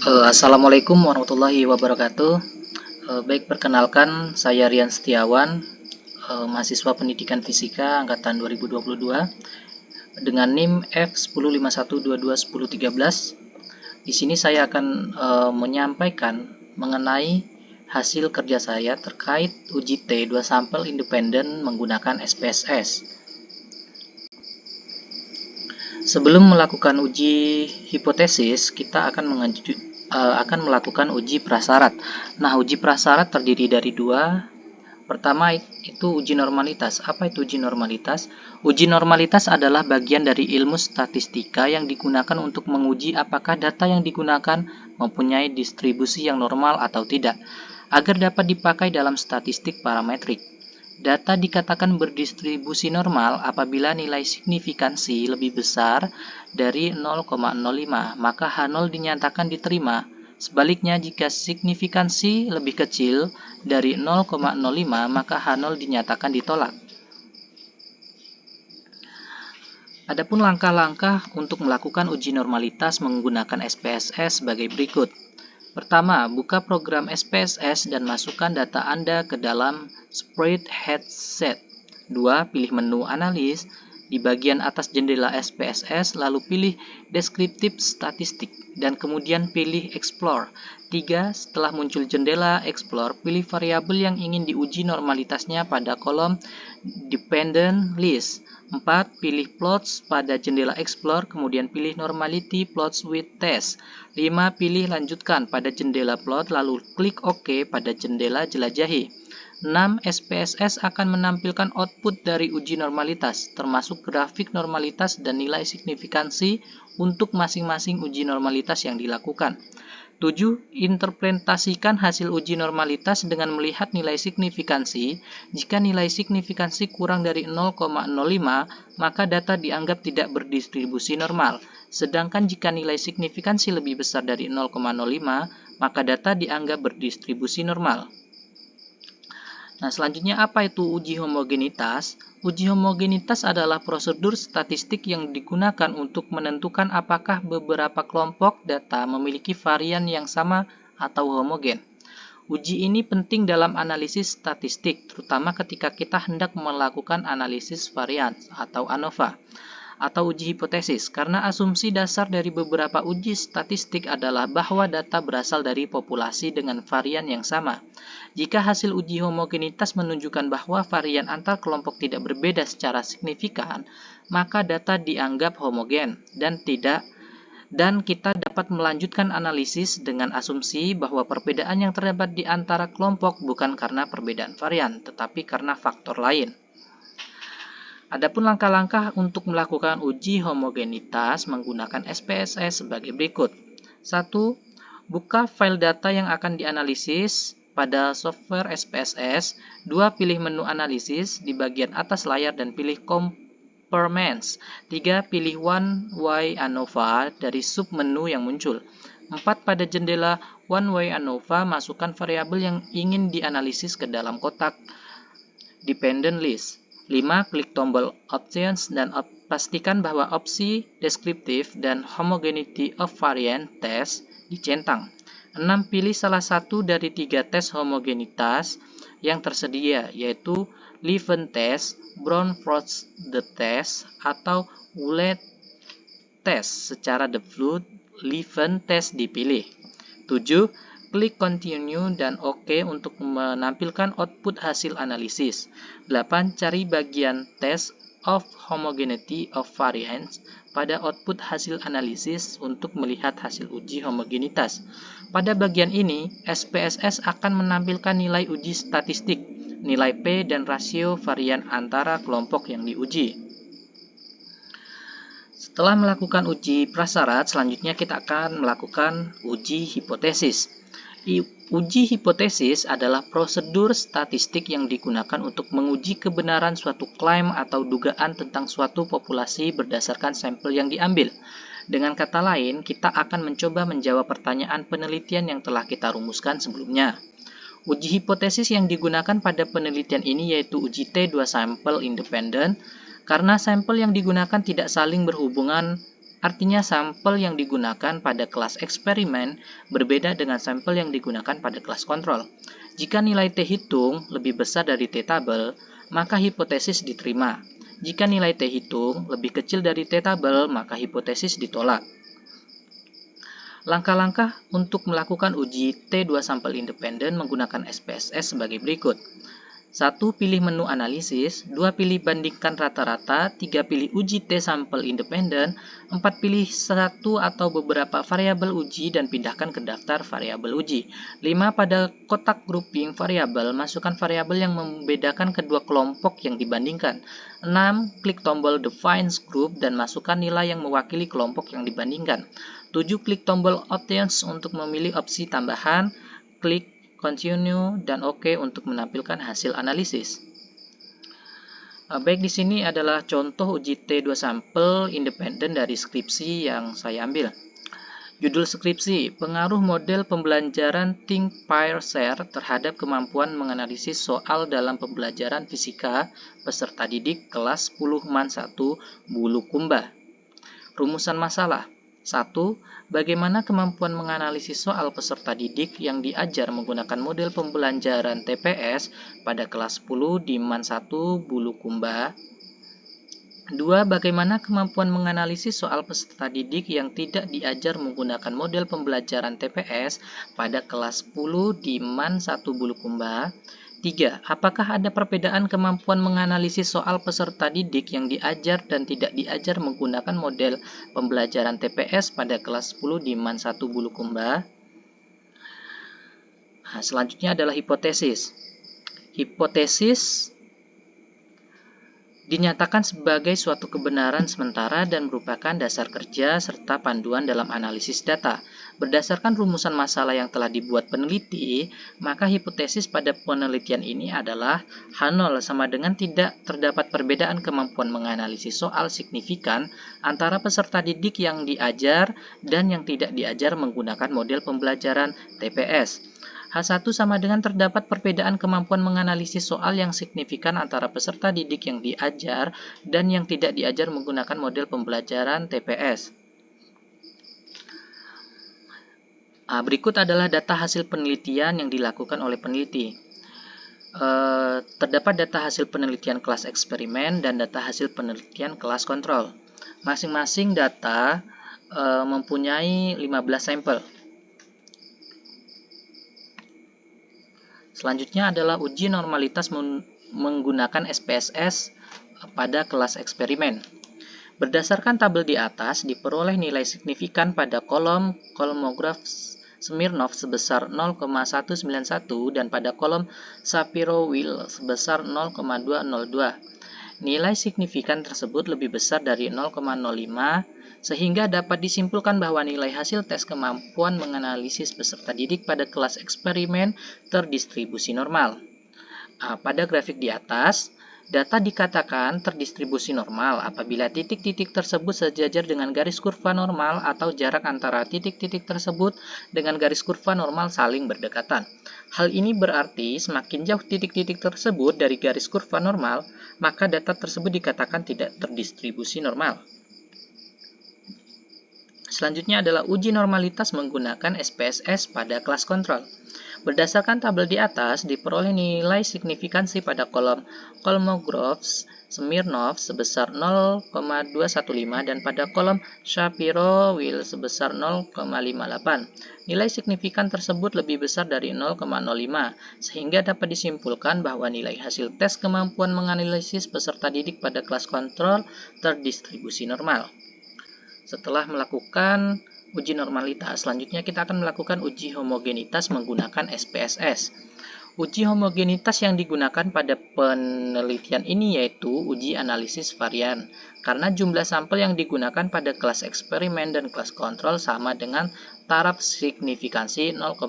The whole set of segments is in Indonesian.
Assalamualaikum warahmatullahi wabarakatuh. Baik, perkenalkan saya Rian Setiawan, mahasiswa Pendidikan Fisika angkatan 2022 dengan NIM F1051221013. Di sini saya akan menyampaikan mengenai hasil kerja saya terkait uji T2 sampel independen menggunakan SPSS. Sebelum melakukan uji hipotesis, kita akan melakukan uji prasyarat. Nah, uji prasyarat terdiri dari dua. Pertama itu uji normalitas. Apa itu uji normalitas? Uji normalitas adalah bagian dari ilmu statistika yang digunakan untuk menguji apakah data yang digunakan mempunyai distribusi yang normal atau tidak, agar dapat dipakai dalam statistik parametrik. Data dikatakan berdistribusi normal apabila nilai signifikansi lebih besar dari 0,05, maka H0 dinyatakan diterima. Sebaliknya, jika signifikansi lebih kecil dari 0,05, maka H0 dinyatakan ditolak. Adapun langkah-langkah untuk melakukan uji normalitas menggunakan SPSS sebagai berikut. Pertama, buka program SPSS dan masukkan data Anda ke dalam spreadsheet. 2. Pilih menu analis di bagian atas jendela SPSS, lalu pilih deskriptif statistik, dan kemudian pilih explore. 3. Setelah muncul jendela explore, pilih variabel yang ingin diuji normalitasnya pada kolom dependent list. 4. Pilih plots pada jendela explore, kemudian pilih normality plots with test. 5. Pilih lanjutkan pada jendela plot, lalu klik OK pada jendela jelajahi. 6. SPSS akan menampilkan output dari uji normalitas, termasuk grafik normalitas dan nilai signifikansi untuk masing-masing uji normalitas yang dilakukan. 7. Interpretasikan hasil uji normalitas dengan melihat nilai signifikansi. Jika nilai signifikansi kurang dari 0,05, maka data dianggap tidak berdistribusi normal. Sedangkan jika nilai signifikansi lebih besar dari 0,05, maka data dianggap berdistribusi normal. Nah, selanjutnya apa itu uji homogenitas? Uji homogenitas adalah prosedur statistik yang digunakan untuk menentukan apakah beberapa kelompok data memiliki varian yang sama atau homogen. Uji ini penting dalam analisis statistik, terutama ketika kita hendak melakukan analisis varian atau ANOVA, atau uji hipotesis, karena asumsi dasar dari beberapa uji statistik adalah bahwa data berasal dari populasi dengan varian yang sama. Jika hasil uji homogenitas menunjukkan bahwa varian antar kelompok tidak berbeda secara signifikan, maka data dianggap homogen dan kita dapat melanjutkan analisis dengan asumsi bahwa perbedaan yang terdapat di antara kelompok bukan karena perbedaan varian, tetapi karena faktor lain. Adapun langkah-langkah untuk melakukan uji homogenitas menggunakan SPSS sebagai berikut. 1. Buka file data yang akan dianalisis pada software SPSS. 2. Pilih menu analisis di bagian atas layar dan pilih Compartments. 3. Pilih One Way ANOVA dari submenu yang muncul. 4. Pada jendela One Way ANOVA, masukkan variabel yang ingin dianalisis ke dalam kotak dependent list. 5. Klik tombol Options dan pastikan bahwa opsi deskriptif dan homogeneity of variant test dicentang. 6. Pilih salah satu dari 3 tes homogenitas yang tersedia, yaitu Leven test, Brown-Forsyth test, atau Woolley test. Secara default, Leven test dipilih. 7. Klik Continue dan OK untuk menampilkan output hasil analisis. 8. Cari bagian Test of Homogeneity of Variance pada output hasil analisis untuk melihat hasil uji homogenitas. Pada bagian ini, SPSS akan menampilkan nilai uji statistik, nilai P, dan rasio varian antara kelompok yang diuji. Setelah melakukan uji prasyarat, selanjutnya kita akan melakukan uji hipotesis. Uji hipotesis adalah prosedur statistik yang digunakan untuk menguji kebenaran suatu klaim atau dugaan tentang suatu populasi berdasarkan sampel yang diambil. Dengan kata lain, kita akan mencoba menjawab pertanyaan penelitian yang telah kita rumuskan sebelumnya. Uji hipotesis yang digunakan pada penelitian ini yaitu uji T2 sampel independen, karena sampel yang digunakan tidak saling berhubungan Artinya sampel yang digunakan pada kelas eksperimen berbeda dengan sampel yang digunakan pada kelas kontrol. Jika nilai T hitung lebih besar dari T tabel, maka hipotesis diterima. Jika nilai T hitung lebih kecil dari T tabel, maka hipotesis ditolak. Langkah-langkah untuk melakukan uji T2 sampel independen menggunakan SPSS sebagai berikut. 1. Pilih menu analisis, 2. Pilih bandingkan rata-rata, 3. Pilih uji T sampel independen, 4. Pilih satu atau beberapa variabel uji dan pindahkan ke daftar variabel uji. 5. Pada kotak grouping variabel, masukkan variabel yang membedakan kedua kelompok yang dibandingkan. 6. Klik tombol Define Group dan masukkan nilai yang mewakili kelompok yang dibandingkan. 7. Klik tombol Options untuk memilih opsi tambahan, klik Continue dan OK untuk menampilkan hasil analisis. Baik, di sini adalah contoh uji T2 sampel independen dari skripsi yang saya ambil. Judul skripsi, pengaruh model pembelajaran Think, Pair, Share terhadap kemampuan menganalisis soal dalam pembelajaran fisika peserta didik kelas 10 MAN 1 Bulukumba. Rumusan masalah. 1. Bagaimana kemampuan menganalisis soal peserta didik yang diajar menggunakan model pembelajaran TPS pada kelas 10 di MAN 1 Bulukumba. 2. Bagaimana kemampuan menganalisis soal peserta didik yang tidak diajar menggunakan model pembelajaran TPS pada kelas 10 di MAN 1 Bulukumba. 3. Apakah ada perbedaan kemampuan menganalisis soal peserta didik yang diajar dan tidak diajar menggunakan model pembelajaran TPS pada kelas 10 di MAN 1 Bulukumba? Selanjutnya adalah hipotesis. Hipotesis dinyatakan sebagai suatu kebenaran sementara dan merupakan dasar kerja serta panduan dalam analisis data. Berdasarkan rumusan masalah yang telah dibuat peneliti, maka hipotesis pada penelitian ini adalah H0 sama dengan tidak terdapat perbedaan kemampuan menganalisis soal signifikan antara peserta didik yang diajar dan yang tidak diajar menggunakan model pembelajaran TPS. H1 sama dengan terdapat perbedaan kemampuan menganalisis soal yang signifikan antara peserta didik yang diajar dan yang tidak diajar menggunakan model pembelajaran TPS. Berikut adalah data hasil penelitian yang dilakukan oleh peneliti. Terdapat data hasil penelitian kelas eksperimen dan data hasil penelitian kelas kontrol. Masing-masing data mempunyai 15 sampel. Selanjutnya adalah uji normalitas menggunakan SPSS pada kelas eksperimen. Berdasarkan tabel di atas, diperoleh nilai signifikan pada kolom kolmograf Smirnov sebesar 0,191 dan pada kolom Shapiro-Wills sebesar 0,202. Nilai signifikan tersebut lebih besar dari 0,05 sehingga dapat disimpulkan bahwa nilai hasil tes kemampuan menganalisis peserta didik pada kelas eksperimen terdistribusi normal. Pada grafik di atas, data dikatakan terdistribusi normal apabila titik-titik tersebut sejajar dengan garis kurva normal atau jarak antara titik-titik tersebut dengan garis kurva normal saling berdekatan. Hal ini berarti semakin jauh titik-titik tersebut dari garis kurva normal, maka data tersebut dikatakan tidak terdistribusi normal. Selanjutnya adalah uji normalitas menggunakan SPSS pada kelas kontrol. Berdasarkan tabel di atas, diperoleh nilai signifikansi pada kolom Kolmogorov Smirnov sebesar 0,215 dan pada kolom Shapiro-Wills sebesar 0,58. Nilai signifikan tersebut lebih besar dari 0,05, sehingga dapat disimpulkan bahwa nilai hasil tes kemampuan menganalisis peserta didik pada kelas kontrol terdistribusi normal. Setelah melakukan uji normalitas, selanjutnya kita akan melakukan uji homogenitas menggunakan SPSS. Uji homogenitas yang digunakan pada penelitian ini yaitu uji analisis varian, karena jumlah sampel yang digunakan pada kelas eksperimen dan kelas kontrol sama dengan taraf signifikansi 0,05.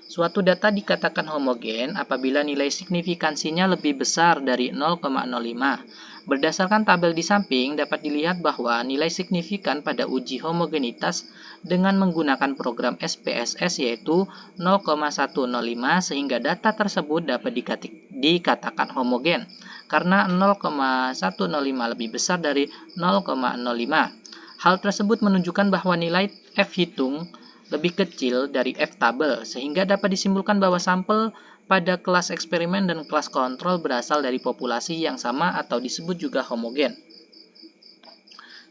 Suatu data dikatakan homogen apabila nilai signifikansinya lebih besar dari 0,05. Berdasarkan tabel di samping, dapat dilihat bahwa nilai signifikan pada uji homogenitas dengan menggunakan program SPSS yaitu 0,105 sehingga data tersebut dapat dikatakan homogen karena 0,105 lebih besar dari 0,05. Hal tersebut menunjukkan bahwa nilai F hitung lebih kecil dari F tabel, sehingga dapat disimpulkan bahwa sampel pada kelas eksperimen dan kelas kontrol berasal dari populasi yang sama atau disebut juga homogen.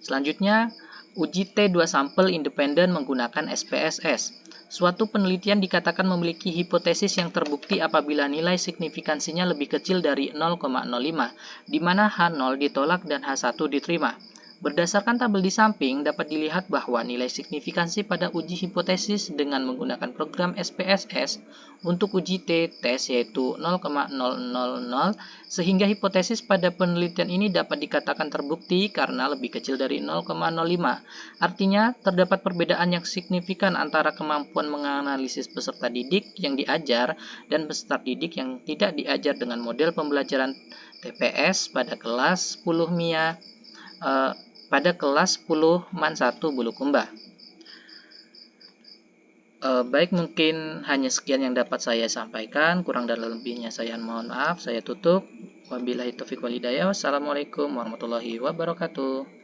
Selanjutnya, uji T2 sampel independen menggunakan SPSS. Suatu penelitian dikatakan memiliki hipotesis yang terbukti apabila nilai signifikansinya lebih kecil dari 0,05, di mana H0 ditolak dan H1 diterima. Berdasarkan tabel di samping, dapat dilihat bahwa nilai signifikansi pada uji hipotesis dengan menggunakan program SPSS untuk uji T-tes yaitu 0,000, sehingga hipotesis pada penelitian ini dapat dikatakan terbukti karena lebih kecil dari 0,05. Artinya, terdapat perbedaan yang signifikan antara kemampuan menganalisis peserta didik yang diajar dan peserta didik yang tidak diajar dengan model pembelajaran TPS pada kelas 10 MIA pada kelas 10 MAN 1 Bulukumba. Baik, mungkin hanya sekian yang dapat saya sampaikan. Kurang dan lebihnya saya mohon maaf. Saya tutup. Wabillahi taufiq wal hidayah. Wassalamualaikum warahmatullahi wabarakatuh.